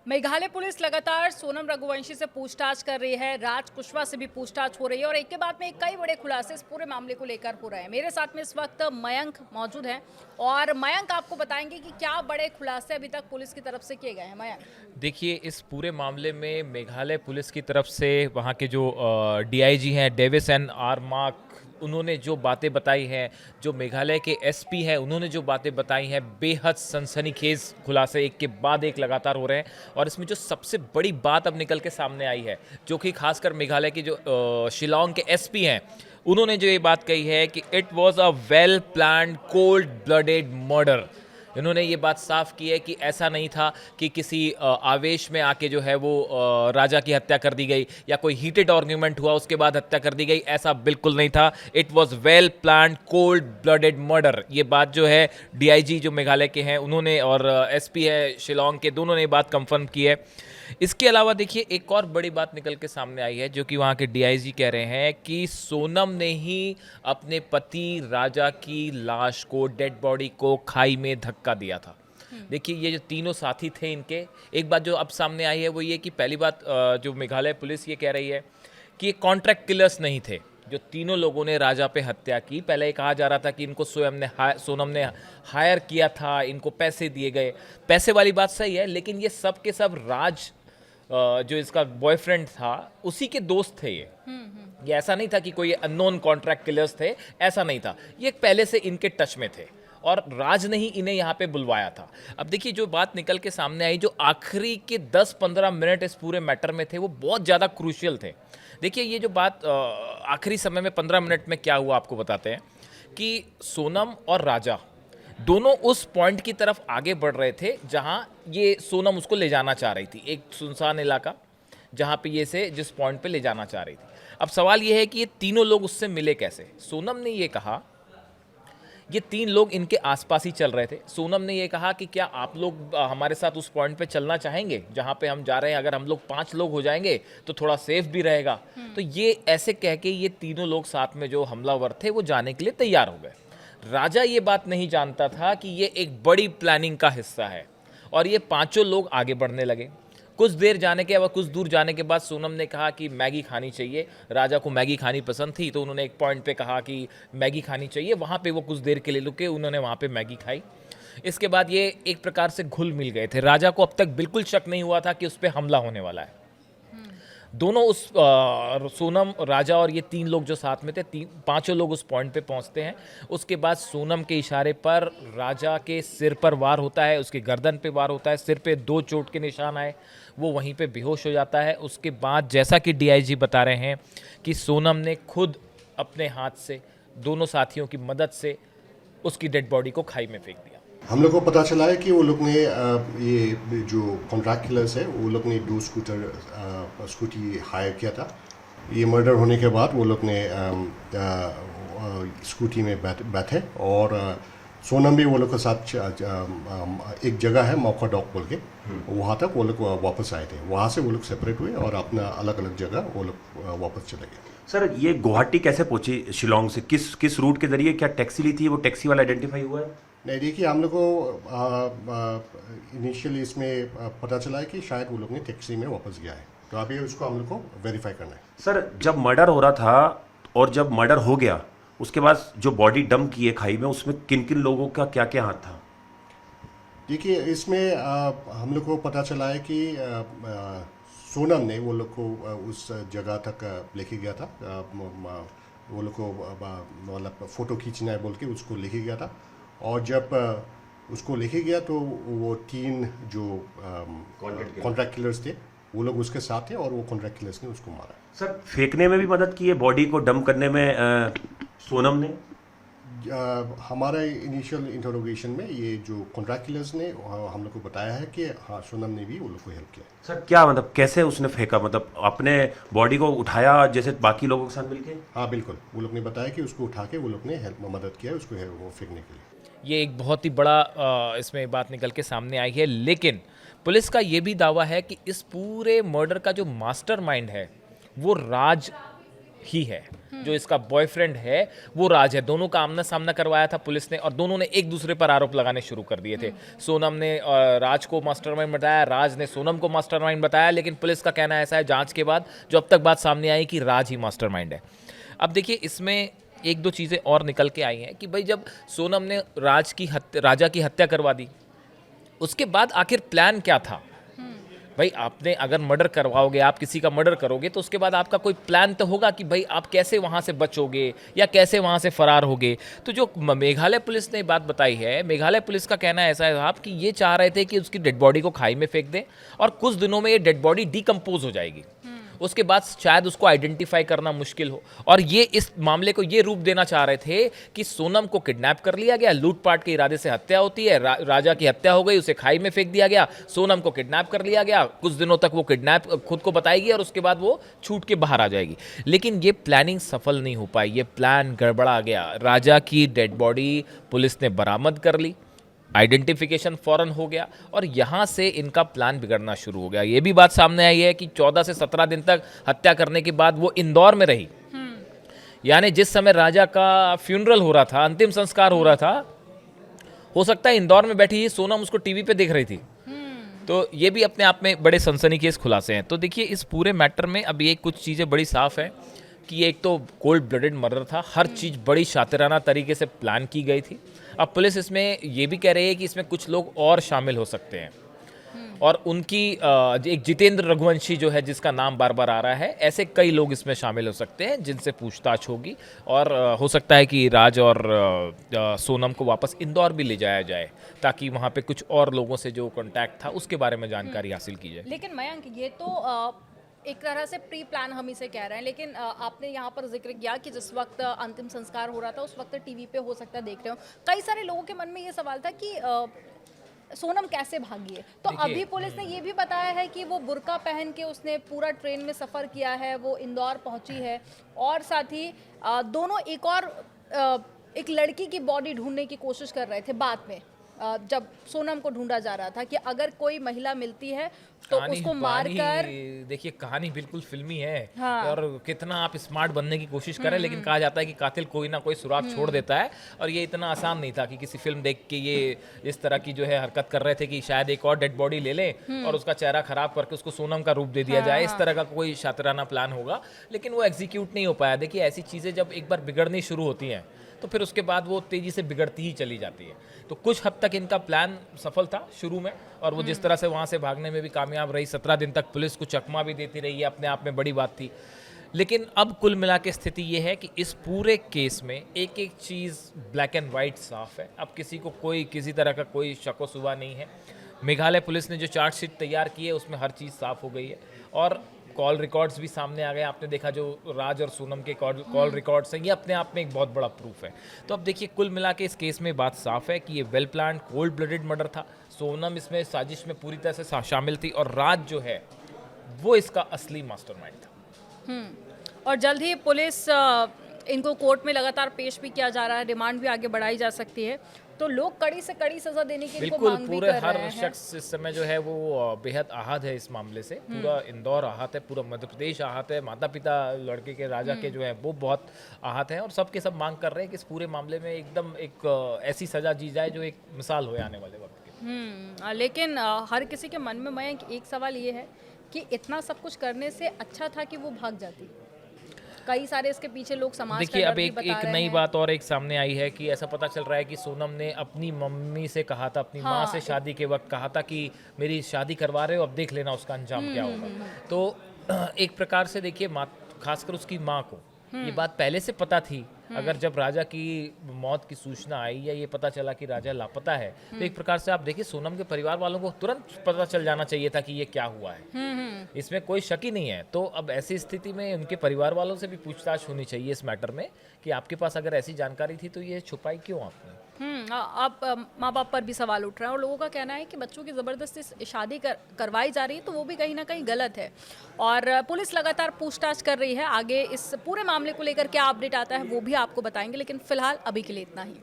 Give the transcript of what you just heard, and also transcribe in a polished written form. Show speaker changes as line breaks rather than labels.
Meghalaya police लगातार सोनम रघुवंशी से पूछताछ कर रही है। राज कुशवाहा से भी पूछताछ हो रही है और एक के बाद में कई बड़े खुलासे इस पूरे मामले को लेकर हो रहे हैं। मेरे साथ में इस वक्त मयंक मौजूद हैं और मयंक आपको बताएंगे कि क्या बड़े खुलासे अभी तक पुलिस की तरफ से किए गए हैं। मयंक।
देखिए, इस पूरे मामले में मेघालय पुलिस की तरफ से वहाँ के जो डीआईजी हैं डेविस एंड आर मार्क, उन्होंने जो बातें बताई हैं, जो मेघालय के एसपी हैं उन्होंने जो बातें बताई हैं, बेहद सनसनीखेज खुलासे एक के बाद एक लगातार हो रहे हैं। और इसमें जो सबसे बड़ी बात अब निकल के सामने आई है, जो कि खासकर मेघालय के जो शिलांग के एसपी हैं, उन्होंने जो ये बात कही है कि it was a well planned cold blooded murder. इन्होंने ये बात साफ की है कि ऐसा नहीं था कि किसी आवेश में आके जो है वो राजा की हत्या कर दी गई या कोई हीटेड आर्ग्यूमेंट हुआ उसके बाद हत्या कर दी गई, ऐसा बिल्कुल नहीं था। It was well planned cold blooded murder. ये बात जो है डीआईजी जो मेघालय के हैं उन्होंने और एसपी है शिलांग के, दोनों ने बात कंफर्म की है। इसके अलावा देखिए, एक और बड़ी बात निकल के सामने आई है, जो कि वहाँ के डीआईजी कह रहे हैं कि सोनम ने ही अपने पति राजा की लाश को, डेड बॉडी को खाई में धक्का दिया था। देखिए, ये जो तीनों साथी थे इनके, एक बात जो अब सामने आई है वो ये कि पहली बात जो मेघालय पुलिस ये कह रही है कि ये कॉन्ट्रैक्ट किलर्स नहीं थे। जो तीनों लोगों ने राजा पे हत्या की, पहले ये कहा जा रहा था कि इनको सोनम ने हायर किया था, इनको पैसे दिए गए। पैसे वाली बात सही है, लेकिन ये सब के सब राज जो इसका बॉयफ्रेंड था उसी के दोस्त थे। ये ऐसा नहीं था कि कोई अननोन कॉन्ट्रैक्ट किलर्स थे, ऐसा नहीं था। ये पहले से इनके टच में थे और राज ने ही इन्हें यहाँ पे बुलवाया था। अब देखिए, जो बात निकल के सामने आई, जो आखिरी के 10-15 मिनट इस पूरे मैटर में थे वो बहुत ज़्यादा क्रूशियल थे। देखिए, ये जो बात आखिरी समय में 15 मिनट में क्या हुआ आपको बताते हैं कि सोनम और राजा दोनों उस पॉइंट की तरफ आगे बढ़ रहे थे जहां ये सोनम उसको ले जाना चाह रही थी, एक सुनसान इलाका जहां पे ये से जिस पॉइंट पे ले जाना चाह रही थी। अब सवाल ये है कि ये तीनों लोग उससे मिले कैसे। सोनम ने ये कहा, ये तीन लोग इनके आसपास ही चल रहे थे। सोनम ने ये कहा कि क्या आप लोग हमारे साथ उस पॉइंट पे चलना चाहेंगे जहां पे हम जा रहे हैं, अगर हम लोग 5 लोग हो जाएंगे तो थोड़ा सेफ भी रहेगा। तो ये ऐसे कह के ये तीनों लोग साथ में जो हमलावर थे वो जाने के लिए तैयार हो गए। राजा ये बात नहीं जानता था कि ये एक बड़ी प्लानिंग का हिस्सा है और ये पांचों लोग आगे बढ़ने लगे। कुछ देर जाने के बाद, कुछ दूर जाने के बाद सोनम ने कहा कि मैगी खानी चाहिए। राजा को मैगी खानी पसंद थी तो उन्होंने एक पॉइंट पे कहा कि मैगी खानी चाहिए। वहाँ पे वो कुछ देर के लिए रुके, उन्होंने वहाँ पे मैगी खाई। इसके बाद ये एक प्रकार से घुल मिल गए थे। राजा को अब तक बिल्कुल शक नहीं हुआ था कि उस पर हमला होने वाला है। दोनों उस सोनम, राजा और ये तीन लोग जो साथ में थे, पांचों लोग उस पॉइंट पे पहुंचते हैं। उसके बाद सोनम के इशारे पर राजा के सिर पर वार होता है, उसके गर्दन पे वार होता है, सिर पे 2 चोट के निशान आए, वो वहीं पे बेहोश हो जाता है। उसके बाद जैसा कि डीआईजी बता रहे हैं कि सोनम ने खुद अपने हाथ से, दोनों साथियों की मदद से उसकी डेड बॉडी को खाई में फेंक दिया।
हम लोग को पता चला है कि वो लोग ने ये जो कॉन्ट्रैक्ट किलर्स है वो लोग ने 2 स्कूटी हायर किया था। ये मर्डर होने के बाद वो लोग ने स्कूटी में बैठे और सोनम भी वो लोग के साथ एक जगह है मौका डॉक बोल के, वहाँ तक वो लोग वापस आए थे। वहाँ से वो लोग सेपरेट हुए और अपना अलग अलग जगह वो लोग वापस चले गए।
सर, ये गुवाहाटी कैसे पहुंची शिलोंग से? किस रूट के जरिए, क्या टैक्सी ली थी? वो टैक्सी वाला आइडेंटिफाई हुआ है?
नहीं, देखिए, हम लोग को इनिशियली इसमें पता चला है कि शायद वो लोग ने टैक्सी में वापस गया है, तो अभी उसको हम लोग को वेरीफाई करना है।
सर, जब मर्डर हो रहा था और जब मर्डर हो गया उसके बाद जो बॉडी डंप की है खाई में, उसमें किन किन लोगों का क्या क्या हाथ था?
देखिए, इसमें हम लोग को पता चला है कि सोनम ने वो लोग को उस जगह तक लेके गया था। वो लोग को मतलब फ़ोटो खींचना है बोल के उसको लेके गया था, और जब उसको लेके गया तो वो 3 जो कॉन्ट्रैक्ट किलर्स थे वो लोग उसके साथ थे और वो कॉन्ट्रैक्ट किलर्स ने उसको मारा।
सर, फेंकने में भी मदद की है बॉडी को डंप करने में सोनम ने?
हमारा इनिशियल इंटरोगेशन में ये जो कॉन्ट्रैक्ट किलर्स ने हम लोग को बताया है कि हाँ, सोनम ने भी वो लोग को हेल्प किया।
सर, क्या मतलब कैसे उसने फेंका? मतलब अपने बॉडी को उठाया जैसे बाकी लोगों के साथ मिलके?
हाँ, बिल्कुल। वो लोग ने बताया कि उसको उठा के वो लोग ने मदद किया उसको वो फेंकने के लिए।
ये एक बहुत ही बड़ा इसमें बात निकल के सामने आई है, लेकिन पुलिस का ये भी दावा है कि इस पूरे मर्डर का जो मास्टरमाइंड है वो राज ही है, जो इसका बॉयफ्रेंड है वो राज है। दोनों का आमना सामना करवाया था पुलिस ने और दोनों ने एक दूसरे पर आरोप लगाने शुरू कर दिए थे। सोनम ने राज को मास्टरमाइंड बताया, राज ने सोनम को मास्टरमाइंड बताया, लेकिन पुलिस का कहना ऐसा है जांच के बाद जो अब तक बात सामने आई कि राज ही मास्टरमाइंड है। अब देखिए इसमें एक दो चीज़ें और निकल के आई हैं कि भाई जब सोनम ने राजा की हत्या करवा दी, उसके बाद आखिर प्लान क्या था? भाई आपने अगर मर्डर करवाओगे, आप किसी का मर्डर करोगे तो उसके बाद आपका कोई प्लान तो होगा कि भाई आप कैसे वहाँ से बचोगे या कैसे वहाँ से फरार होगे। तो जो मेघालय पुलिस ने बात बताई है, मेघालय पुलिस का कहना ऐसा है साहब कि ये चाह रहे थे कि उसकी डेड बॉडी को खाई में फेंक दें और कुछ दिनों में ये डेड बॉडी डिकम्पोज हो जाएगी, उसके बाद शायद उसको आइडेंटिफाई करना मुश्किल हो। और ये इस मामले को ये रूप देना चाह रहे थे कि सोनम को किडनैप कर लिया गया, लूटपाट के इरादे से हत्या होती है, राजा की हत्या हो गई, उसे खाई में फेंक दिया गया, सोनम को किडनैप कर लिया गया, कुछ दिनों तक वो किडनैप खुद को बताएगी और उसके बाद वो छूट के बाहर आ जाएगी। लेकिन ये प्लानिंग सफल नहीं हो पाई, ये प्लान गड़बड़ा गया। राजा की डेड बॉडी पुलिस ने बरामद कर ली, आइडेंटिफिकेशन फौरन हो गया और यहाँ से इनका प्लान बिगड़ना शुरू हो गया। ये भी बात सामने आई है कि 14 से 17 दिन तक हत्या करने के बाद वो इंदौर में रही, यानी जिस समय राजा का फ्यूनरल हो रहा था, अंतिम संस्कार हो रहा था, हो सकता है इंदौर में बैठी ही सोनम उसको टीवी पे देख रही थी। तो ये भी अपने आप में बड़े सनसनीखेज खुलासे हैं। तो देखिए इस पूरे मैटर में अब ये कुछ चीज़ें बड़ी साफ है कि एक तो कोल्ड ब्लडेड मर्डर था, हर चीज़ बड़ी शातिराना तरीके से प्लान की गई थी। अब पुलिस इसमें ये भी कह रही है कि इसमें कुछ लोग और शामिल हो सकते हैं और उनकी एक जितेंद्र रघुवंशी जो है जिसका नाम बार बार आ रहा है, ऐसे कई लोग इसमें शामिल हो सकते हैं जिनसे पूछताछ होगी और हो सकता है कि राज और सोनम को वापस इंदौर भी ले जाया जाए ताकि वहाँ पे कुछ और लोगों से जो कॉन्टैक्ट था उसके बारे में जानकारी हासिल की जाए।
लेकिन मयंक ये तो एक तरह से प्री प्लान हम इसे कह रहे हैं, लेकिन आपने यहाँ पर जिक्र किया कि जिस वक्त अंतिम संस्कार हो रहा था उस वक्त टीवी पे हो सकता है देख रहे हो। कई सारे लोगों के मन में ये सवाल था कि सोनम कैसे भागी है। तो अभी पुलिस ने ये भी बताया है कि वो बुर्का पहन के उसने पूरा ट्रेन में सफ़र किया है, वो इंदौर पहुंची है और साथ ही दोनों एक लड़की की बॉडी ढूंढने की कोशिश कर रहे थे बाद में, जब सोनम को ढूंढा जा रहा था कि अगर कोई महिला मिलती है तो उसको मारकर।
देखिए कहानी बिल्कुल फिल्मी है।
हाँ।
और कितना आप स्मार्ट बनने की कोशिश करें, लेकिन कहा जाता है कि कातिल कोई ना कोई सुराग छोड़ देता है और ये इतना आसान नहीं था कि किसी फिल्म देख के ये इस तरह की जो है हरकत कर रहे थे कि शायद एक और डेड बॉडी ले लें और उसका चेहरा खराब करके उसको सोनम का रूप दे दिया जाए। इस तरह का कोई शातिराना प्लान होगा, लेकिन वो एग्जीक्यूट नहीं हो पाया। देखिए ऐसी चीज़ें जब एक बार बिगड़नी शुरू होती हैं तो फिर उसके बाद वो तेज़ी से बिगड़ती ही चली जाती है। तो कुछ हद तक इनका प्लान सफल था शुरू में और वो जिस तरह से वहाँ से भागने में भी कामयाब रही, 17 दिन तक पुलिस को चकमा भी देती रही, है अपने आप में बड़ी बात थी। लेकिन अब कुल मिला के स्थिति ये है कि इस पूरे केस में एक एक चीज़ ब्लैक एंड वाइट साफ है। अब किसी को कोई किसी तरह का कोई शक व शुबा नहीं है। मेघालय पुलिस ने जो चार्जशीट तैयार की है उसमें हर चीज़ साफ हो गई है और कॉल रिकॉर्ड्स भी सामने आ गए। आपने देखा जो राज और सोनम के कॉल रिकॉर्ड्स हैं, ये अपने आप में एक बहुत बड़ा प्रूफ है। तो अब देखिए कुल मिला के इस केस में बात साफ है कि ये well planned cold blooded murder था। सोनम इसमें साजिश में पूरी तरह से शामिल थी और राज जो है वो इसका असली मास्टरमाइंड था।
और जल्द ही पुलिस इनको कोर्ट में लगातार पेश भी किया जा रहा है, रिमांड भी आगे बढ़ाई जा सकती है। तो लोग कड़ी से कड़ी सजा देने की इनको मांग भी
पूरे
कर
हर
रहे हैं।
शख्स इस समय जो है वो बेहद आहत है इस मामले से। पूरा इंदौर आहत है, पूरा मध्य प्रदेश आहत है, माता पिता लड़के के राजा के जो है वो बहुत आहत हैं और सबके सब मांग कर रहे हैं कि इस पूरे मामले में एकदम एक ऐसी सजा दी जाए जो एक मिसाल हो आने वाले वक्त की।
लेकिन हर किसी के मन में मयंक एक सवाल ये है कि इतना सब कुछ करने से अच्छा था कि वो भाग जाती। कई सारे इसके पीछे लोग समाज
देखिए
का
अब
डर भी
एक
बता
एक
रहे
नई
हैं।
बात और एक सामने आई है कि ऐसा पता चल रहा है कि सोनम ने अपनी मम्मी से कहा था, अपनी माँ से शादी के वक्त कहा था कि मेरी शादी करवा रहे हो, अब देख लेना उसका अंजाम क्या होगा। तो एक प्रकार से देखिए खासकर उसकी माँ को ये बात पहले से पता थी। अगर जब राजा की मौत की सूचना आई या ये पता चला कि राजा लापता है तो एक प्रकार से आप देखिए सोनम के परिवार वालों को तुरंत पता चल जाना चाहिए था कि ये क्या हुआ है। इसमें कोई शक ही नहीं है। तो अब ऐसी स्थिति में उनके परिवार वालों से भी पूछताछ होनी चाहिए इस मैटर में कि आपके पास अगर ऐसी जानकारी थी तो ये छुपाई क्यों आपने।
अब माँ बाप पर भी सवाल उठ रहा है और लोगों का कहना है कि बच्चों की ज़बरदस्ती शादी करवाई जा रही है तो वो भी कहीं ना कहीं गलत है। और पुलिस लगातार पूछताछ कर रही है। आगे इस पूरे मामले को लेकर क्या अपडेट आता है वो भी आपको बताएंगे, लेकिन फिलहाल अभी के लिए इतना ही।